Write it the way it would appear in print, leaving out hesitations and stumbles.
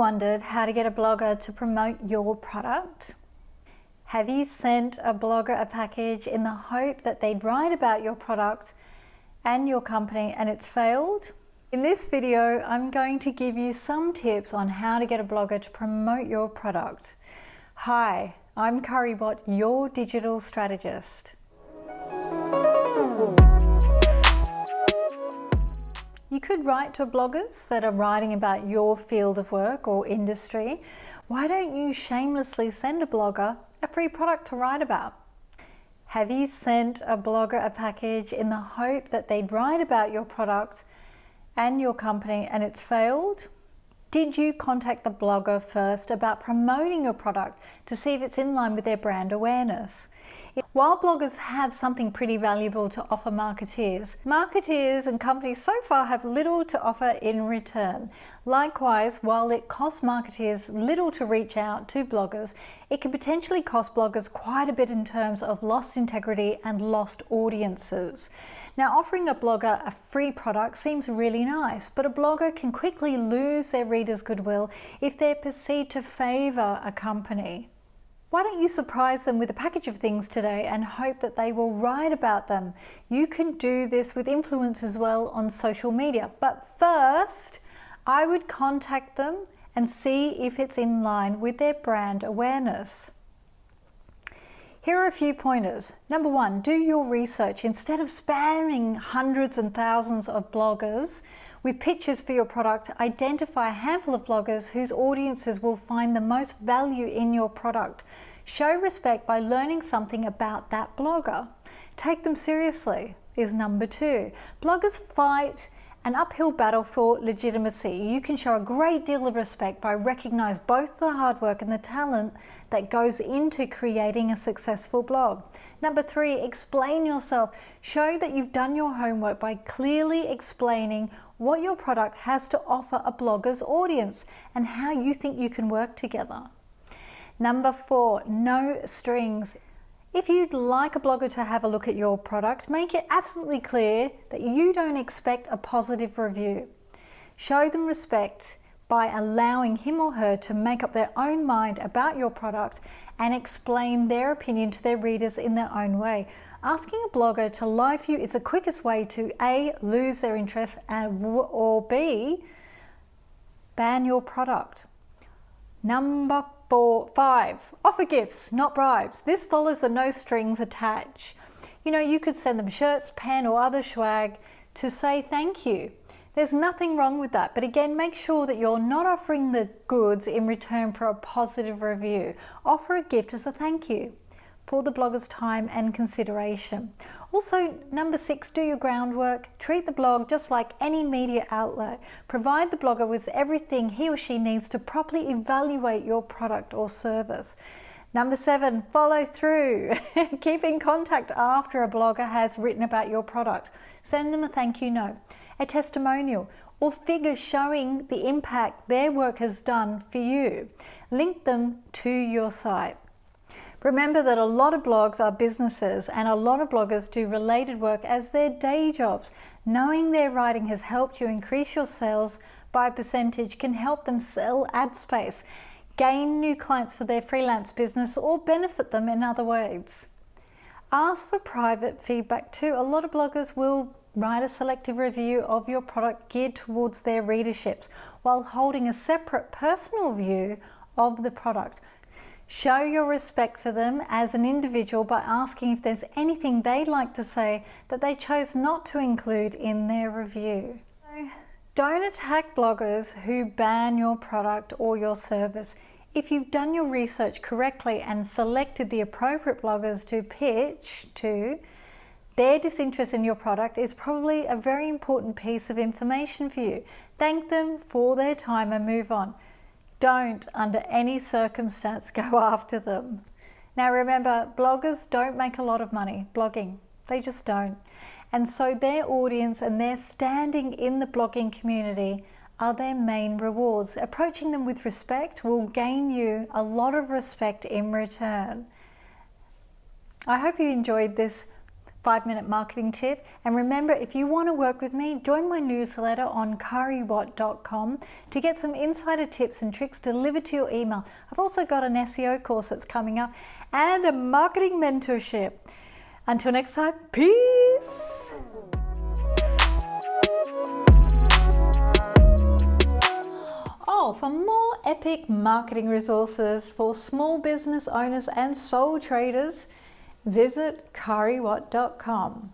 wondered how to get a blogger to promote your product? Have you sent a blogger a package in the hope that they'd write about your product and your company and it's failed? In this video, I'm going to give you some tips on how to get a blogger to promote your product. Hi, I'm Caria Watt, your digital strategist. You could write to bloggers that are writing about your field of work or industry. Why don't you shamelessly send a blogger a free product to write about? Have you sent a blogger a package in the hope that they'd write about your product and your company and it's failed? Did you contact the blogger first about promoting your product to see if it's in line with their brand awareness? While bloggers have something pretty valuable to offer marketeers and companies so far have little to offer in return. Likewise, while it costs marketeers little to reach out to bloggers, it can potentially cost bloggers quite a bit in terms of lost integrity and lost audiences. Now, offering a blogger a free product seems really nice, but a blogger can quickly lose their readers' goodwill if they're perceived to favor a company. Why don't you surprise them with a package of things today and hope that they will write about them? You can do this with influence as well on social media. But first, I would contact them and see if it's in line with their brand awareness. Here are a few pointers. Number one, do your research. Instead of spamming hundreds and thousands of bloggers with pictures for your product, identify a handful of bloggers whose audiences will find the most value in your product. Show respect by learning something about that blogger. Take them seriously is number two. Bloggers fight an uphill battle for legitimacy. You can show a great deal of respect by recognizing both the hard work and the talent that goes into creating a successful blog. Number three, explain yourself. Show that you've done your homework by clearly explaining what your product has to offer a blogger's audience and how you think you can work together. Number four, no strings. If you'd like a blogger to have a look at your product, make it absolutely clear that you don't expect a positive review. Show them respect by allowing him or her to make up their own mind about your product and explain their opinion to their readers in their own way. Asking a blogger to live view is the quickest way to A, lose their interest, or B, ban your product. Number five, offer gifts, not bribes. This follows the no strings attached. You could send them shirts, pen, or other swag to say thank you. There's nothing wrong with that, but again, make sure that you're not offering the goods in return for a positive review. Offer a gift as a thank you for the blogger's time and consideration. Also, number six, do your groundwork. Treat the blog just like any media outlet. Provide the blogger with everything he or she needs to properly evaluate your product or service. Number seven, follow through. Keep in contact after a blogger has written about your product. Send them a thank you note, a testimonial, or figures showing the impact their work has done for you. Link them to your site. Remember that a lot of blogs are businesses and a lot of bloggers do related work as their day jobs. Knowing their writing has helped you increase your sales by a percentage can help them sell ad space, gain new clients for their freelance business, or benefit them in other ways. Ask for private feedback too. A lot of bloggers will write a selective review of your product geared towards their readerships while holding a separate personal view of the product. Show your respect for them as an individual by asking if there's anything they'd like to say that they chose not to include in their review. So, don't attack bloggers who ban your product or your service. If you've done your research correctly and selected the appropriate bloggers to pitch to, their disinterest in your product is probably a very important piece of information for you. Thank them for their time and move on. Don't, under any circumstance, go after them. Now remember, bloggers don't make a lot of money blogging. They just don't. And so their audience and their standing in the blogging community are their main rewards. Approaching them with respect will gain you a lot of respect in return. I hope you enjoyed this 5-minute marketing tip. And remember, if you want to work with me, join my newsletter on cariawatt.com to get some insider tips and tricks delivered to your email. I've also got an SEO course that's coming up and a marketing mentorship. Until next time, peace. Oh, for more epic marketing resources for small business owners and sole traders, visit cariawatt.com.